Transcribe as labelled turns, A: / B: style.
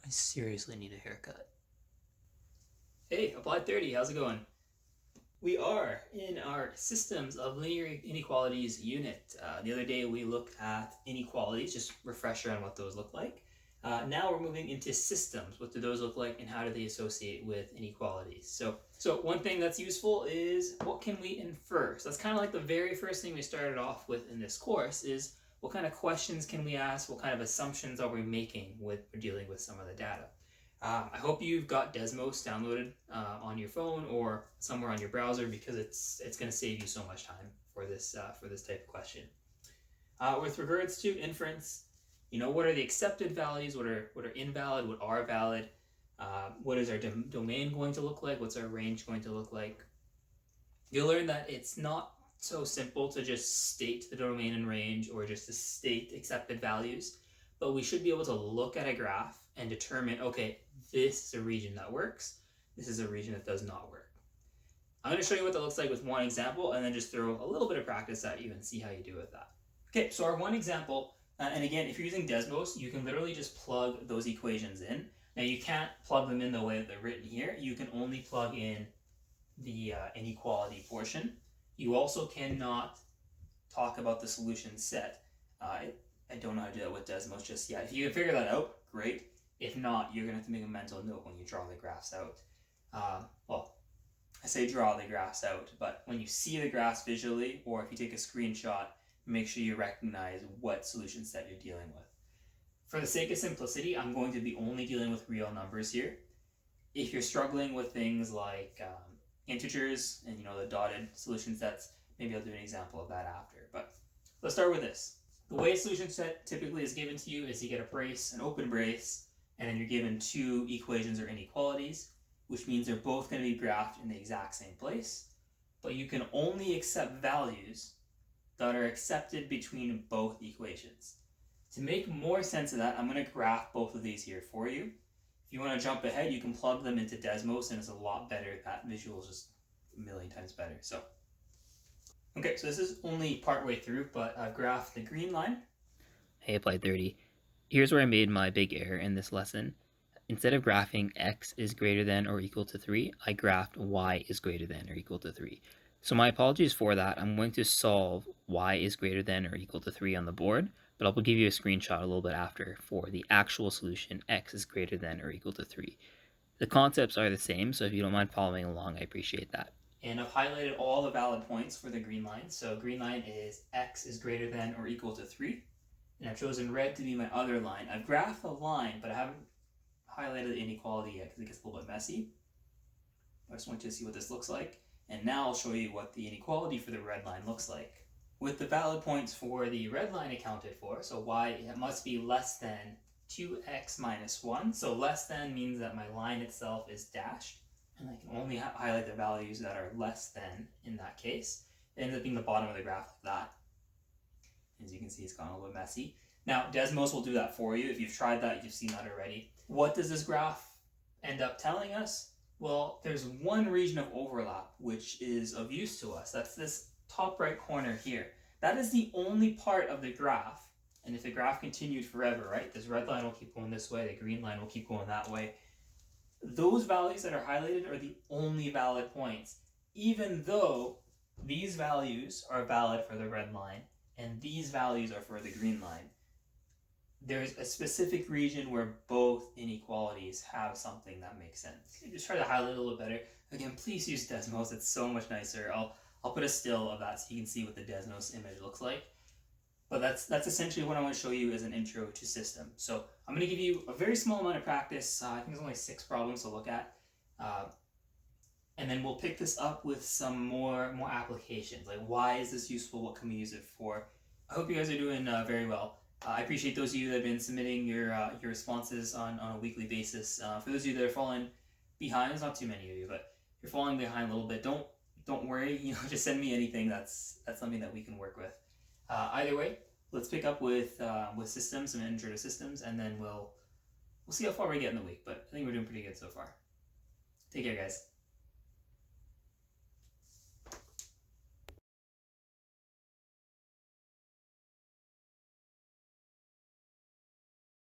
A: I seriously need a haircut.
B: Hey, Applied 30, how's it going? We are in our Systems of Linear Inequalities unit. The other day we looked at inequalities, just refresher on what those look like. Now we're moving into systems. What do those look like and how do they associate with inequalities? So one thing that's useful is what can we infer? So that's kind of like the very first thing we started off with in this course is what kind of questions can we ask? What kind of assumptions are we making with dealing with some of the data? I hope you've got Desmos downloaded on your phone or somewhere on your browser because it's going to save you so much time for this type of question. With regards to inference, what are the accepted values? What are invalid? What are valid? What is our domain going to look like? What's our range going to look like? You'll learn that it's not so simple to just state the domain and range or just to state accepted values, but we should be able to look at a graph and determine, okay, this is a region that works, this is a region that does not work. I'm going to show you what that looks like with one example and then just throw a little bit of practice at you and see how you do with that. Okay, so our one example, and again, if you're using Desmos, you can literally just plug those equations in. Now you can't plug them in the way that they're written here. You can only plug in the inequality portion. You also cannot talk about the solution set. I don't know how to do that with Desmos just yet. If you can figure that out, great. If not, you're going to have to make a mental note when you draw the graphs out. Well, I say draw the graphs out, but when you see the graphs visually, or if you take a screenshot, make sure you recognize what solution set you're dealing with. For the sake of simplicity, I'm going to be only dealing with real numbers here. If you're struggling with things like integers and the dotted solution sets, maybe I'll do an example of that after. But let's start with this. The way a solution set typically is given to you is you get a brace, an open brace, and then you're given two equations or inequalities, which means they're both going to be graphed in the exact same place, but you can only accept values that are accepted between both equations. To make more sense of that, I'm going to graph both of these here for you. If you want to jump ahead, you can plug them into Desmos, and it's a lot better. That visual is just a million times better. Okay, so this is only partway through, but I've graphed the green line.
A: Hey, Applied 30. Here's where I made my big error in this lesson. Instead of graphing x is greater than or equal to 3, I graphed y is greater than or equal to 3. So my apologies for that. I'm going to solve y is greater than or equal to 3 on the board, but I'll give you a screenshot a little bit after for the actual solution x is greater than or equal to 3. The concepts are the same, so if you don't mind following along, I appreciate that.
B: And I've highlighted all the valid points for the green line. So green line is x is greater than or equal to 3. And I've chosen red to be my other line. I've graphed the line, but I haven't highlighted the inequality yet because it gets a little bit messy. I just want you to see what this looks like. And now I'll show you what the inequality for the red line looks like. With the valid points for the red line accounted for, so y it must be less than 2x minus 1. So less than means that my line itself is dashed, and I can only highlight the values that are less than in that case. It ends up being the bottom of the graph like that. As you can see, it's gone a little bit messy. Now, Desmos will do that for you. If you've tried that, you've seen that already. What does this graph end up telling us? Well, there's one region of overlap which is of use to us. That's this top right corner here. That is the only part of the graph. And if the graph continued forever, right, this red line will keep going this way, the green line will keep going that way. Those values that are highlighted are the only valid points, even though these values are valid for the red line and these values are for the green line. There's a specific region where both inequalities have something that makes sense. Just try to highlight a little better. Again, please use Desmos. It's so much nicer. I'll put a still of that so you can see what the Desmos image looks like. But that's essentially what I want to show you as an intro to system. So I'm going to give you a very small amount of practice. I think there's only 6 problems to look at. And then we'll pick this up with some more applications. Like, why is this useful? What can we use it for? I hope you guys are doing very well. I appreciate those of you that have been submitting your responses on a weekly basis. For those of you that are falling behind, there's not too many of you, but if you're falling behind a little bit, don't worry. Just send me anything. That's something that we can work with. Either way, let's pick up with systems and intro to systems, and then we'll see how far we get in the week. But I think we're doing pretty good so far. Take care, guys.